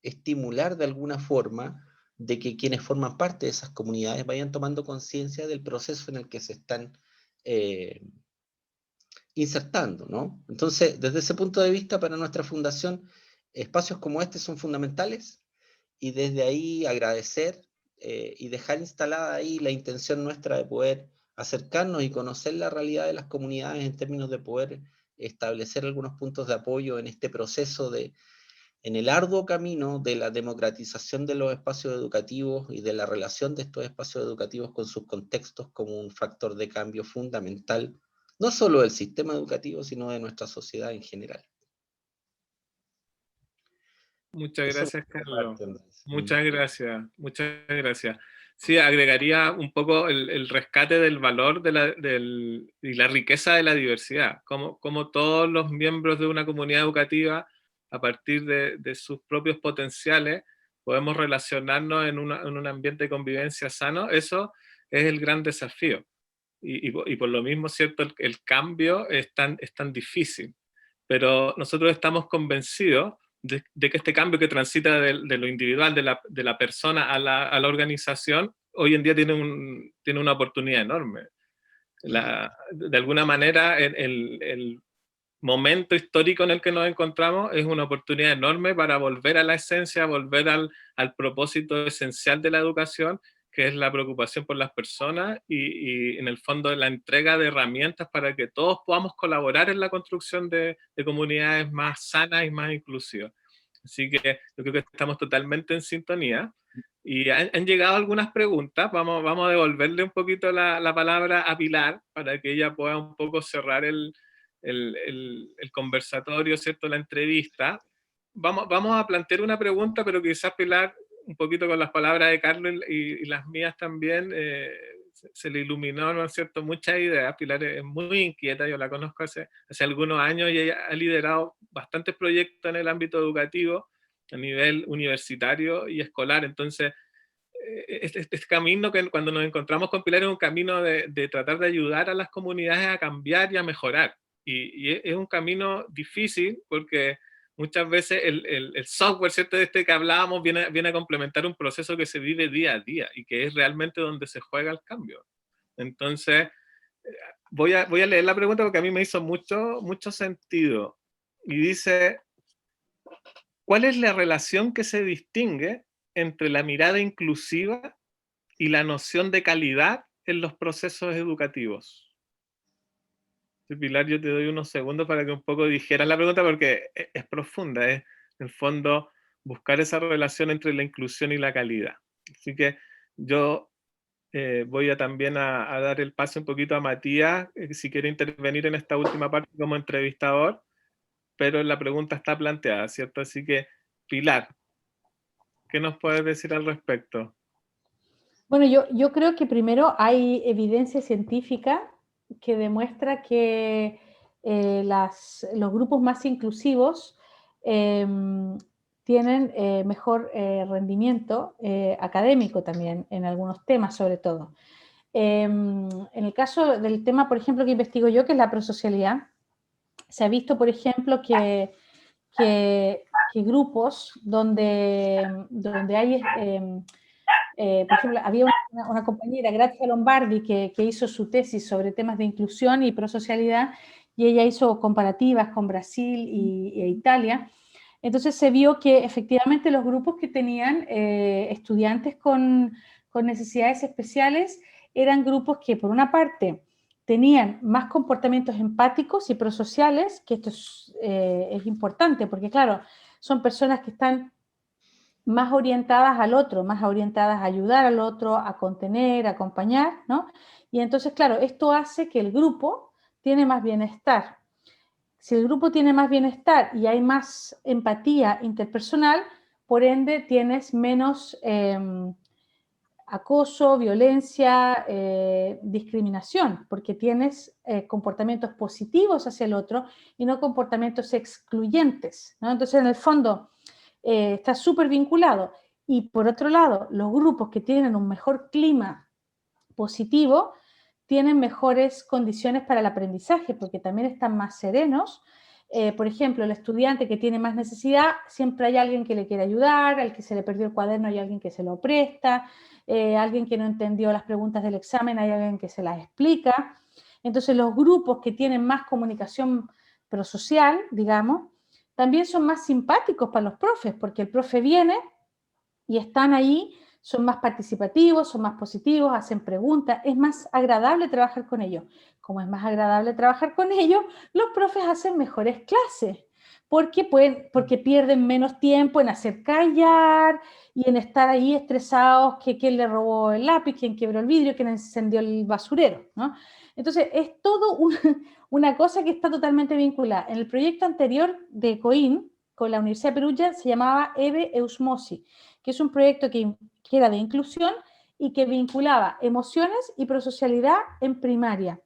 estimular de alguna forma de que quienes forman parte de esas comunidades vayan tomando conciencia del proceso en el que se están insertando, ¿no? Entonces, desde ese punto de vista, para nuestra fundación, espacios como este son fundamentales, y desde ahí agradecer y dejar instalada ahí la intención nuestra de poder acercarnos y conocer la realidad de las comunidades en términos de poder establecer algunos puntos de apoyo en este proceso en el arduo camino de la democratización de los espacios educativos y de la relación de estos espacios educativos con sus contextos como un factor de cambio fundamental, no solo del sistema educativo, sino de nuestra sociedad en general. Muchas Eso gracias, es Carlos. parte. Muchas gracias, muchas gracias. Sí, agregaría un poco el rescate del valor y la riqueza de la diversidad, como todos los miembros de una comunidad educativa, a partir de sus propios potenciales, podemos relacionarnos en un ambiente de convivencia sano. Eso es el gran desafío. Y por lo mismo, ¿cierto? El cambio es tan difícil. Pero nosotros estamos convencidos de que este cambio que transita de lo individual, de la persona a la organización, hoy en día tiene una oportunidad enorme. De alguna manera, el momento histórico en el que nos encontramos es una oportunidad enorme para volver a la esencia, volver al propósito esencial de la educación, que es la preocupación por las personas y en el fondo la entrega de herramientas para que todos podamos colaborar en la construcción de comunidades más sanas y más inclusivas. Así que yo creo que estamos totalmente en sintonía. Y han llegado algunas preguntas. Vamos a devolverle un poquito la palabra a Pilar para que ella pueda un poco cerrar el conversatorio, ¿cierto? La entrevista. Vamos a plantear una pregunta, pero quizás Pilar, un poquito con las palabras de Carlos y las mías también, se le iluminó, ¿no es cierto?, muchas ideas. Pilar es muy inquieta, yo la conozco hace algunos años y ella ha liderado bastantes proyectos en el ámbito educativo, a nivel universitario y escolar. Entonces, este camino que cuando nos encontramos con Pilar es un camino de tratar de ayudar a las comunidades a cambiar y a mejorar. Y es un camino difícil porque muchas veces el software, ¿cierto?, de este que hablábamos viene a complementar un proceso que se vive día a día y que es realmente donde se juega el cambio. Entonces, voy a leer la pregunta porque a mí me hizo mucho sentido. Y dice, ¿cuál es la relación que se distingue entre la mirada inclusiva y la noción de calidad en los procesos educativos? Pilar, yo te doy unos segundos para que un poco dijeras la pregunta porque es profunda, es en el fondo buscar esa relación entre la inclusión y la calidad. Así que yo voy también a dar el paso un poquito a Matías, si quiere intervenir en esta última parte como entrevistador, pero la pregunta está planteada, ¿cierto? Así que, Pilar, ¿qué nos puedes decir al respecto? Bueno, yo creo que primero hay evidencia científica que demuestra que los grupos más inclusivos tienen mejor rendimiento académico también en algunos temas, sobre todo. En el caso del tema, por ejemplo, que investigo yo, que es la prosocialidad, se ha visto, por ejemplo, que grupos donde hay... por ejemplo, había una compañera, Grazia Lombardi, que hizo su tesis sobre temas de inclusión y prosocialidad, y ella hizo comparativas con Brasil e Italia. Entonces se vio que efectivamente los grupos que tenían estudiantes con necesidades especiales eran grupos que, por una parte, tenían más comportamientos empáticos y prosociales, que esto es importante, porque claro, son personas que están más orientadas al otro, más orientadas a ayudar al otro, a contener, a acompañar, ¿no? Y entonces, claro, esto hace que el grupo tiene más bienestar. Si el grupo tiene más bienestar y hay más empatía interpersonal, por ende tienes menos acoso, violencia, discriminación, porque tienes comportamientos positivos hacia el otro y no comportamientos excluyentes, ¿no? Entonces, en el fondo, está súper vinculado. Y por otro lado, los grupos que tienen un mejor clima positivo tienen mejores condiciones para el aprendizaje, porque también están más serenos. Por ejemplo, el estudiante que tiene más necesidad, siempre hay alguien que le quiere ayudar, al que se le perdió el cuaderno hay alguien que se lo presta, alguien que no entendió las preguntas del examen hay alguien que se las explica. Entonces, los grupos que tienen más comunicación prosocial, digamos, también son más simpáticos para los profes, porque el profe viene y están ahí, son más participativos, son más positivos, hacen preguntas, es más agradable trabajar con ellos. Como es más agradable trabajar con ellos, los profes hacen mejores clases, porque pierden menos tiempo en hacer callar y en estar ahí estresados que quién le robó el lápiz, quién quebró el vidrio, quién encendió el basurero, ¿no? Entonces, es todo una cosa que está totalmente vinculada. En el proyecto anterior de COIN, con la Universidad de Perugia, se llamaba EVE Eusmosi, que es un proyecto que era de inclusión y que vinculaba emociones y prosocialidad en primaria.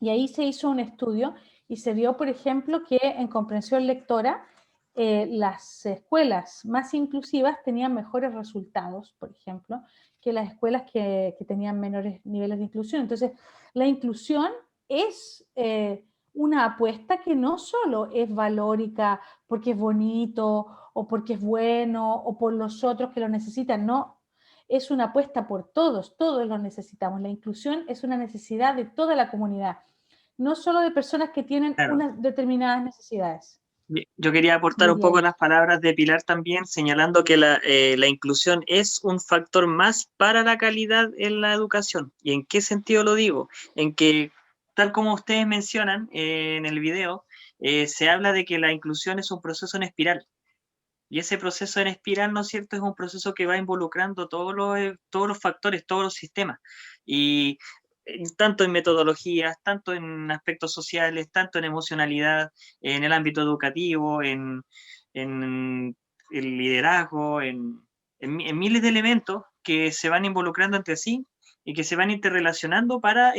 Y ahí se hizo un estudio y se vio, por ejemplo, que en comprensión lectora las escuelas más inclusivas tenían mejores resultados, por ejemplo, que las escuelas que tenían menores niveles de inclusión. Entonces, la inclusión es una apuesta que no solo es valórica porque es bonito o porque es bueno o por los otros que lo necesitan, no. Es una apuesta por todos, todos lo necesitamos. La inclusión es una necesidad de toda la comunidad, no solo de personas que tienen Claro. unas determinadas necesidades. Yo quería aportar un Diría poco yo. las palabras de Pilar también, señalando que la inclusión es un factor más para la calidad en la educación. ¿Y en qué sentido lo digo? En que, tal como ustedes mencionan en el video, se habla de que la inclusión es un proceso en espiral. Y ese proceso en espiral, ¿no es cierto?, es un proceso que va involucrando todos los factores, todos los sistemas. Y tanto en metodologías, tanto en aspectos sociales, tanto en emocionalidad, en el ámbito educativo, en el liderazgo, en miles de elementos que se van involucrando entre sí y que se van interrelacionando para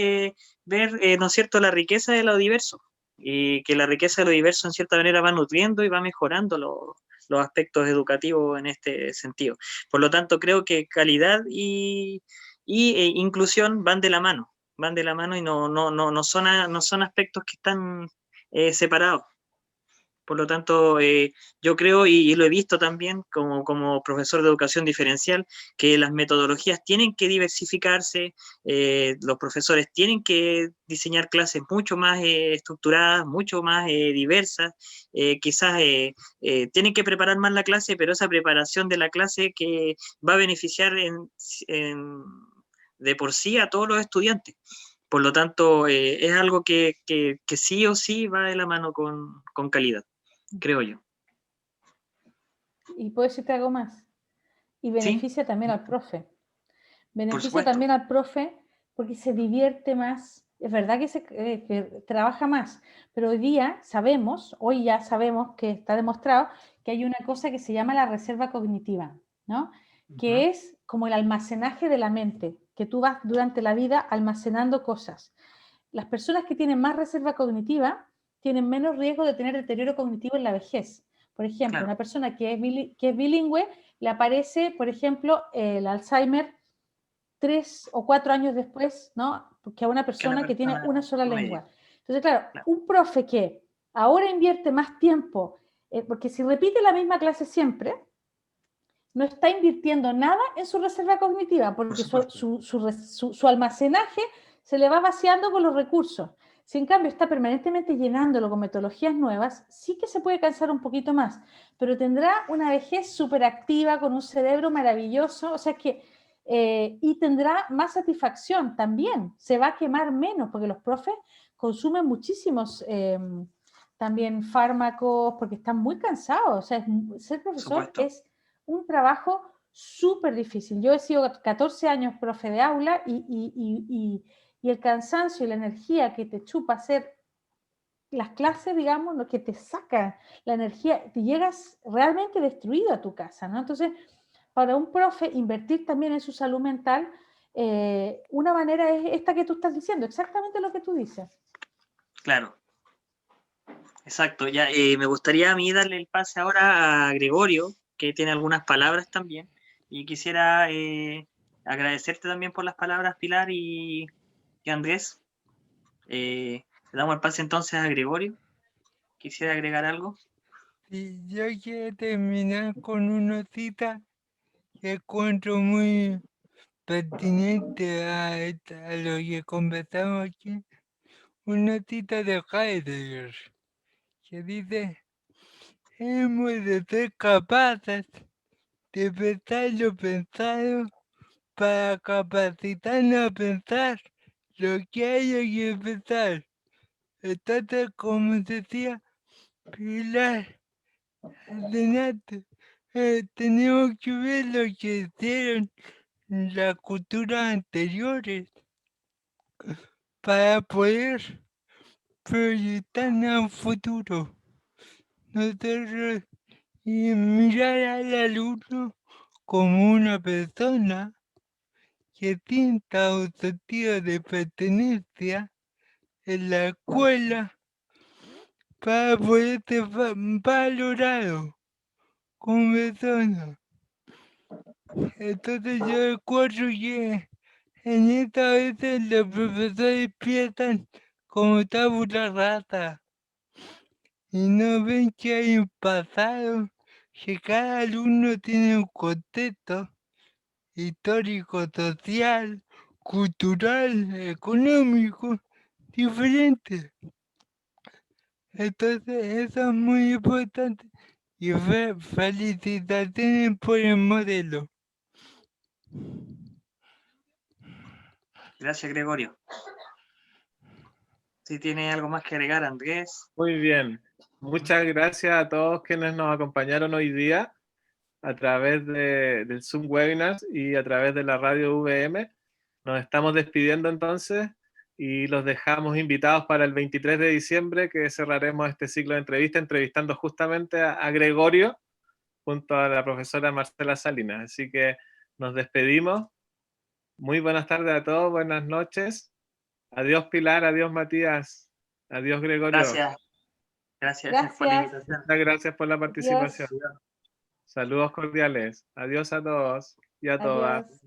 ver, ¿no es cierto?, la riqueza de lo diverso. Y que la riqueza de lo diverso, en cierta manera, va nutriendo y va mejorando los aspectos educativos en este sentido. Por lo tanto, creo que calidad y inclusión van de la mano y no son aspectos que están separados. Por lo tanto, yo creo, y lo he visto también como profesor de educación diferencial, que las metodologías tienen que diversificarse, los profesores tienen que diseñar clases mucho más estructuradas, mucho más diversas, quizás tienen que preparar más la clase, pero esa preparación de la clase que va a beneficiar de por sí a todos los estudiantes. Por lo tanto, es algo que sí o sí va de la mano con calidad, creo yo. Y puedo decirte algo más. Y beneficia también al profe. Beneficia supuesto. también al profe porque se divierte más. Es verdad que trabaja más, pero hoy ya sabemos que está demostrado que hay una cosa que se llama la reserva cognitiva, ¿no? Que es como el almacenaje de la mente, que tú vas durante la vida almacenando cosas. Las personas que tienen más reserva cognitiva tienen menos riesgo de tener deterioro cognitivo en la vejez. Por ejemplo, Claro. una persona que es bilingüe le aparece, por ejemplo, el Alzheimer 3 o 4 años después, ¿no? Que a una persona que tiene una sola lengua. Entonces, claro, un profe que ahora invierte más tiempo, porque si repite la misma clase siempre, no está invirtiendo nada en su reserva cognitiva, porque su almacenaje se le va vaciando con los recursos. Si en cambio está permanentemente llenándolo con metodologías nuevas, sí que se puede cansar un poquito más, pero tendrá una vejez súper activa, con un cerebro maravilloso, o sea que, y tendrá más satisfacción también, se va a quemar menos, porque los profes consumen muchísimos también fármacos, porque están muy cansados, o sea, ser profesor es un trabajo súper difícil. Yo he sido 14 años profe de aula y el cansancio y la energía que te chupa hacer las clases, digamos, lo que te saca la energía, te llegas realmente destruido a tu casa, ¿no? Entonces, para un profe invertir también en su salud mental, una manera es esta que tú estás diciendo, exactamente lo que tú dices. Claro, exacto. Ya, me gustaría a mí darle el pase ahora a Gregorio, que tiene algunas palabras también, y quisiera agradecerte también por las palabras, Pilar y Andrés. Le damos el pase entonces a Gregorio. ¿Quisiera agregar algo? Y yo quiero terminar con una cita que encuentro muy pertinente a lo que conversamos aquí. Una cita de Heidegger que dice: hemos de ser capaces de pensar lo pensado para capacitarnos a pensar lo que hay que pensar. Entonces, como decía Pilar delante, tenemos que ver lo que hicieron las culturas anteriores para poder proyectarnos a un futuro. Nosotros y mirar al alumno como una persona que sienta un sentido de pertenencia en la escuela para poder ser valorado como persona. Entonces yo recuerdo que en esta veces los profesores piensan como tabula rasa y no ven que hay un pasado, que cada alumno tiene un contexto histórico, social, cultural, económico diferente. Entonces eso es muy importante y felicitaciones por el modelo. Gracias, Gregorio. Si tiene algo más que agregar, Andrés. Muy bien. Muchas gracias a todos quienes nos acompañaron hoy día a través del Zoom Webinars y a través de la radio VM. Nos estamos despidiendo entonces y los dejamos invitados para el 23 de diciembre, que cerraremos este ciclo de entrevistas entrevistando justamente a Gregorio junto a la profesora Marcela Salinas. Así que nos despedimos. Muy buenas tardes a todos, buenas noches. Adiós Pilar, adiós Matías, adiós Gregorio. Gracias. Gracias por la Gracias. invitación. Muchas gracias por la participación. Adiós. Saludos cordiales. Adiós a todos y a todas. Adiós.